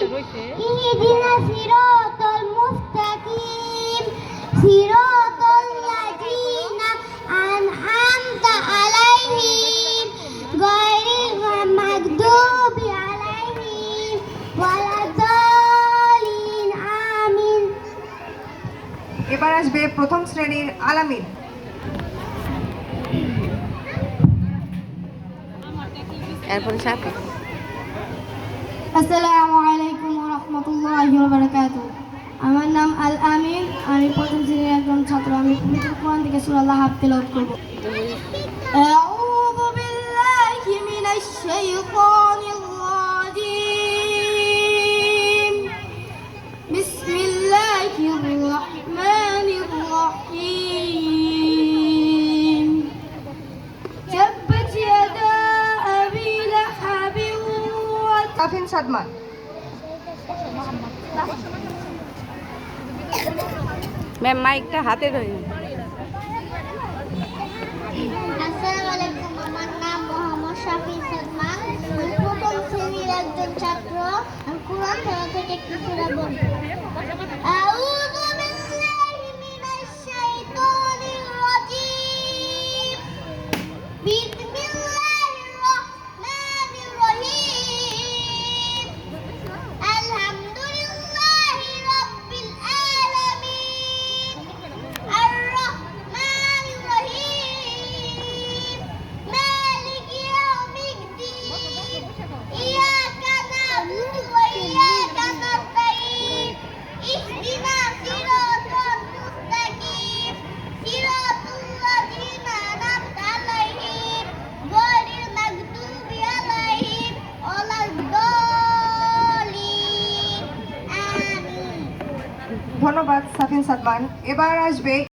ইহদিনা সিরাতাল মুস্তাকিম সিরাতাল লাযিনা আন'আমতা আলাইহিম গায়রিল মাগদুবি আলাইহিম ওয়ালাদ-দালিন আমিন। এবার আসবে প্রথম শ্রেণীর আলামিন। এরপরে সাথে আসসালামু আলাইকুম ওয়া রাহমাতুল্লাহি ওয়া বারাকাতুহু। আমার নাম আল আমিন, আমি প্রথম শ্রেণীর একজন ছাত্র। আমি পবিত্র কোরআন থেকে সূরা লাহাব তেলাওয়াত করব। আউযু বিল্লাহি মিনাশ শাইতানির রাজীম। বিসমিল্লাহির রাহমানির রাহিম। তাব্বাত ইয়াদা আবি লাহাবিন ওয়া সাফিন সাদমান। ম্যাম মাইকটা হাতে ধরে। আসসালামু আলাইকুম, আমার নাম মোহাম্মদ শাফিন সাদমান। আমি প্রথম শ্রেণীর একজন ছাত্র। আমি কোরআন তেলাওয়াত থেকে একটু সূরা বলবো। আউযু বিল্লাহি মিনাশ শাইতানির রাজীম। বিসমিল্লাহির রাহমানির রহিম। আলহামদুলিল্লাহি রাব্বিল আলামিন। আর-রাহমানির রহিম। মালিকি ইয়াউমিদ্দিন। ইয়াকা না'বুদু ওয়া ইয়াকা নাস্তাঈন। ইহদিনাস সিরাতাল মুস্তাকিম সিরাতাল লাযিনা আন'আমতা আলাইহিম গায়রিল মাগদুবি আলাইহিম ওয়ালাদ-দালিন আমিন। ধন্যবাদ সাফিন সাদমান। এবার আসবে